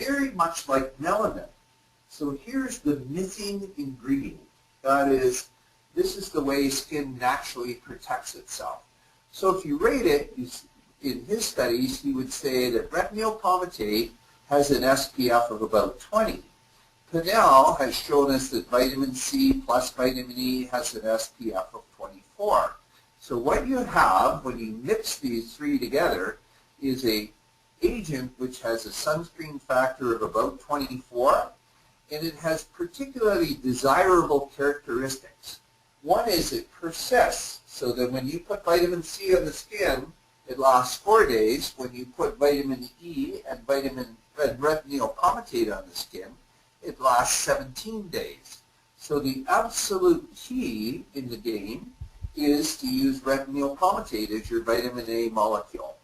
very much like melanin. So here's the missing ingredient. That is, this is the way skin naturally protects itself. So if you rate it, in his studies, he would say that retinol palmitate has an SPF of about 20. Pinnell has shown us that vitamin C plus vitamin E has an SPF of 24. So what you have when you mix these three together is an agent which has a sunscreen factor of about 24, and it has particularly desirable characteristics. One is it persists, so that when you put vitamin C on the skin, it lasts 4 days. When you put vitamin E and retinol palmitate on the skin, it lasts 17 days. So the absolute key in the game is to use retinol palmitate as your vitamin A molecule.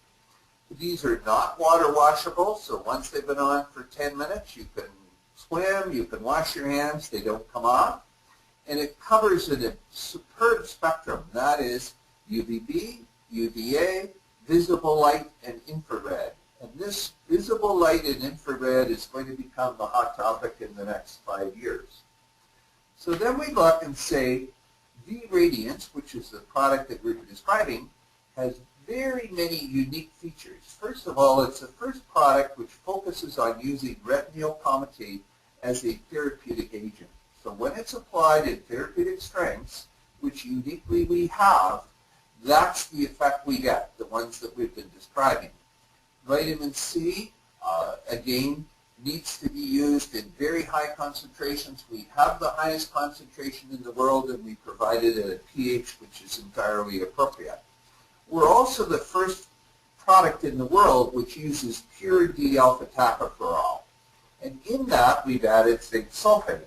These are not water washable, so once they've been on for 10 minutes, you can swim, you can wash your hands, they don't come off. And it covers in a superb spectrum. That is UVB, UVA, visible light, and infrared. And this visible light and infrared is going to become the hot topic in the next 5 years. So then we look and say, VRadiance, which is the product that we're describing, has very many unique features. First of all, it's the first product which focuses on using retinol palmitate as a therapeutic agent. So when it's applied in therapeutic strengths, which uniquely we have, that's the effect we get, the ones that we've been describing. Vitamin C, again, needs to be used in very high concentrations. We have the highest concentration in the world, and we provide it at a pH which is entirely appropriate. We're also the first product in the world which uses pure D-alpha tocopherol. And in that, we've added zinc sulfate.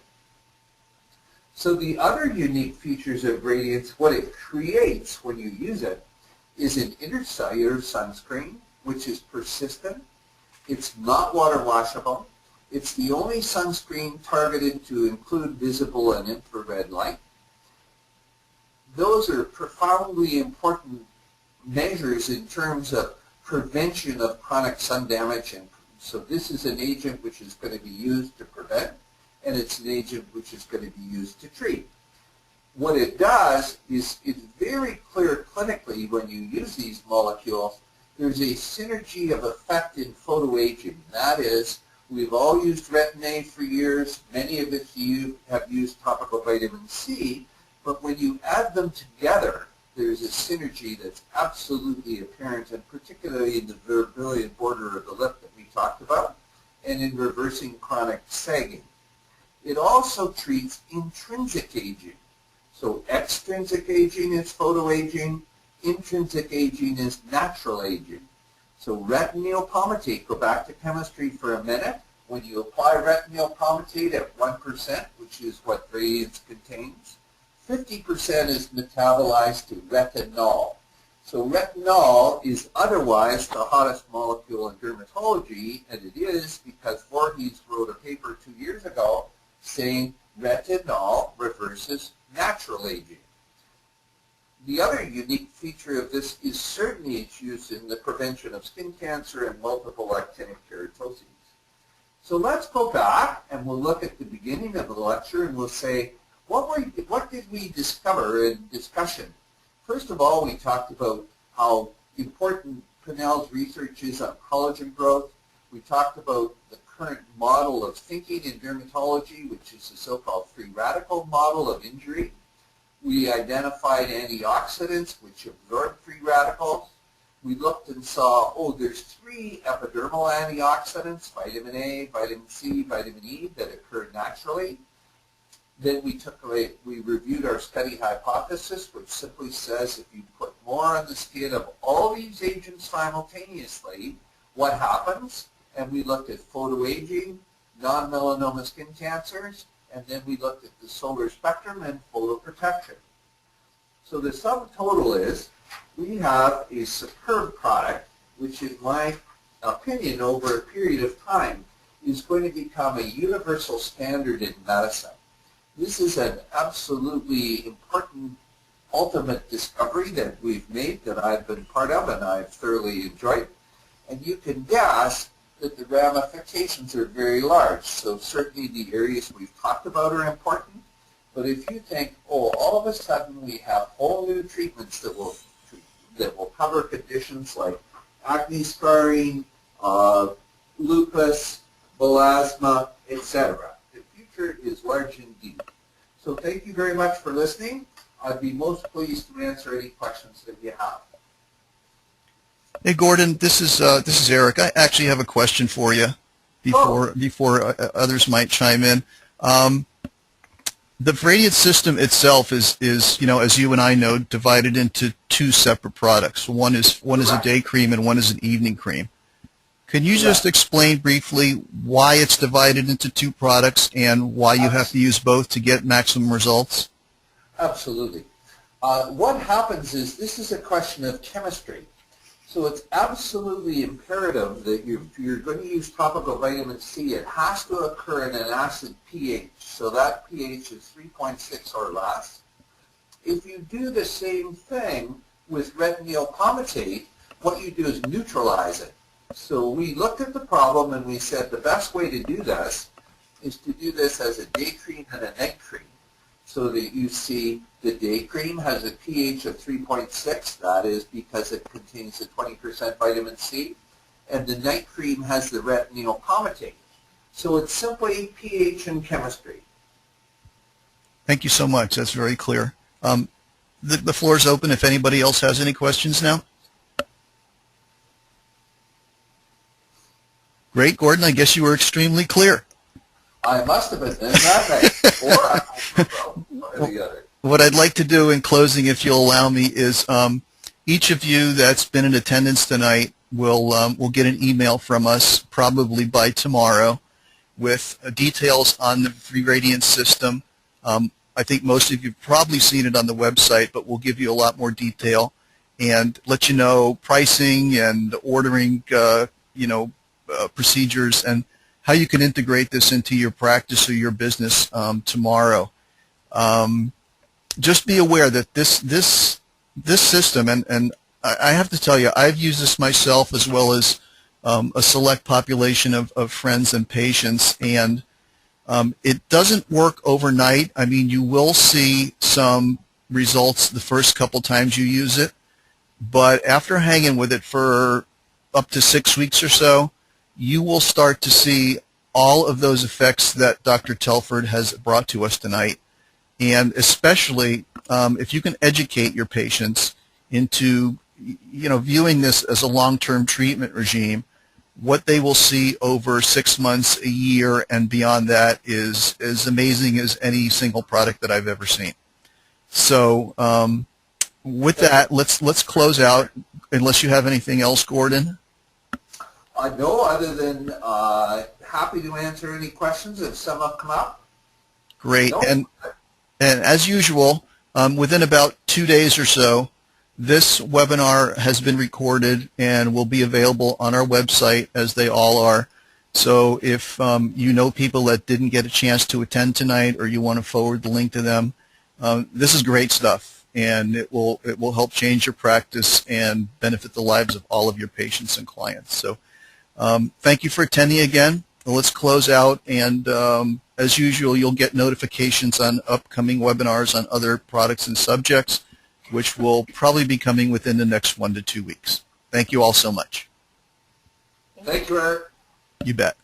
So the other unique features of VRadiance, what it creates when you use it, is an intercellular sunscreen, which is persistent. It's not water washable. It's the only sunscreen targeted to include visible and infrared light. Those are profoundly important measures in terms of prevention of chronic sun damage. And so this is an agent which is going to be used to prevent, and it's an agent which is going to be used to treat. What it does is it's very clear clinically when you use these molecules. There's a synergy of effect in photoaging. That is, we've all used Retin-A for years. Many of you have used topical vitamin C. But when you add them together, there's a synergy that's absolutely apparent, and particularly in the verbillate border of the lip that we talked about, and in reversing chronic sagging. It also treats intrinsic aging. So extrinsic aging is photoaging. Intrinsic aging is natural aging. So retinol palmitate, go back to chemistry for a minute. When you apply retinol palmitate at 1%, which is what VRadiance contains, 50% is metabolized to retinol. So retinol is otherwise the hottest molecule in dermatology, and it is because Voorhees wrote a paper 2 years ago saying retinol reverses natural aging. The other unique feature of this is certainly its use in the prevention of skin cancer and multiple actinic keratoses. So let's go back and we'll look at the beginning of the lecture and we'll say, what did we discover in discussion? First of all, we talked about how important Pinnell's research is on collagen growth. We talked about the current model of thinking in dermatology, which is the so-called free radical model of injury. We identified antioxidants which absorb free radicals. We looked and saw, oh, there's 3 epidermal antioxidants, vitamin A, vitamin C, vitamin E, that occur naturally. Then we reviewed our study hypothesis, which simply says if you put more on the skin of all these agents simultaneously, what happens? And we looked at photoaging, non-melanoma skin cancers, and then we looked at the solar spectrum and photoprotection. So the sum total is we have a superb product, which in my opinion over a period of time is going to become a universal standard in medicine. This is an absolutely important ultimate discovery that we've made that I've been part of and I've thoroughly enjoyed. And you can guess that the ramifications are very large. So certainly the areas we've talked about are important, but if you think, oh, all of a sudden we have whole new treatments that will cover conditions like acne scarring, lupus, melasma, etc. The future is large indeed. So thank you very much for listening. I'd be most pleased to answer any questions that you have. Hey Gordon, this is Eric. I actually have a question for you before others might chime in. The VRadiance system itself is as you and I know, divided into two separate products. One is a day cream and one is an evening cream. Can you just explain briefly why it's divided into two products and why you have to use both to get maximum results? Absolutely. What happens is this is a question of chemistry. So it's absolutely imperative that if you're going to use topical vitamin C, it has to occur in an acid pH. So that pH is 3.6 or less. If you do the same thing with retinoic palmitate, what you do is neutralize it. So we looked at the problem and we said the best way to do this is to do this as a day cream and a night cream. So that you see the day cream has a pH of 3.6. That is because it contains the 20% vitamin C. And the night cream has the retinoic palmitate. So it's simply pH and chemistry. Thank you so much. That's very clear. The floor is open if anybody else has any questions now. Great, Gordon. I guess you were extremely clear. I must have been in that night, or I or the other. What I'd like to do in closing, if you'll allow me, is each of you that's been in attendance tonight will get an email from us probably by tomorrow with details on the VRadiance system. I think most of you have probably seen it on the website, but we'll give you a lot more detail and let you know pricing and ordering, procedures and how you can integrate this into your practice or your business tomorrow. Just be aware that this system, and I have to tell you, I've used this myself as well as a select population of friends and patients, and it doesn't work overnight. I mean, you will see some results the first couple times you use it, but after hanging with it for up to 6 weeks or so, you will start to see all of those effects that Dr. Telford has brought to us tonight. And especially if you can educate your patients into, viewing this as a long-term treatment regime, what they will see over 6 months, a year, and beyond that is as amazing as any single product that I've ever seen. So with that, let's close out. Unless you have anything else, Gordon. No, other than happy to answer any questions if some have come up. Great. No. And as usual, within about 2 days or so, this webinar has been recorded and will be available on our website, as they all are. So if you know people that didn't get a chance to attend tonight, or you want to forward the link to them, this is great stuff, and it will help change your practice and benefit the lives of all of your patients and clients. So thank you for attending again. Let's close out, and as usual, you'll get notifications on upcoming webinars on other products and subjects, which will probably be coming within the next 1 to 2 weeks. Thank you all so much. Thank you, Eric. You bet.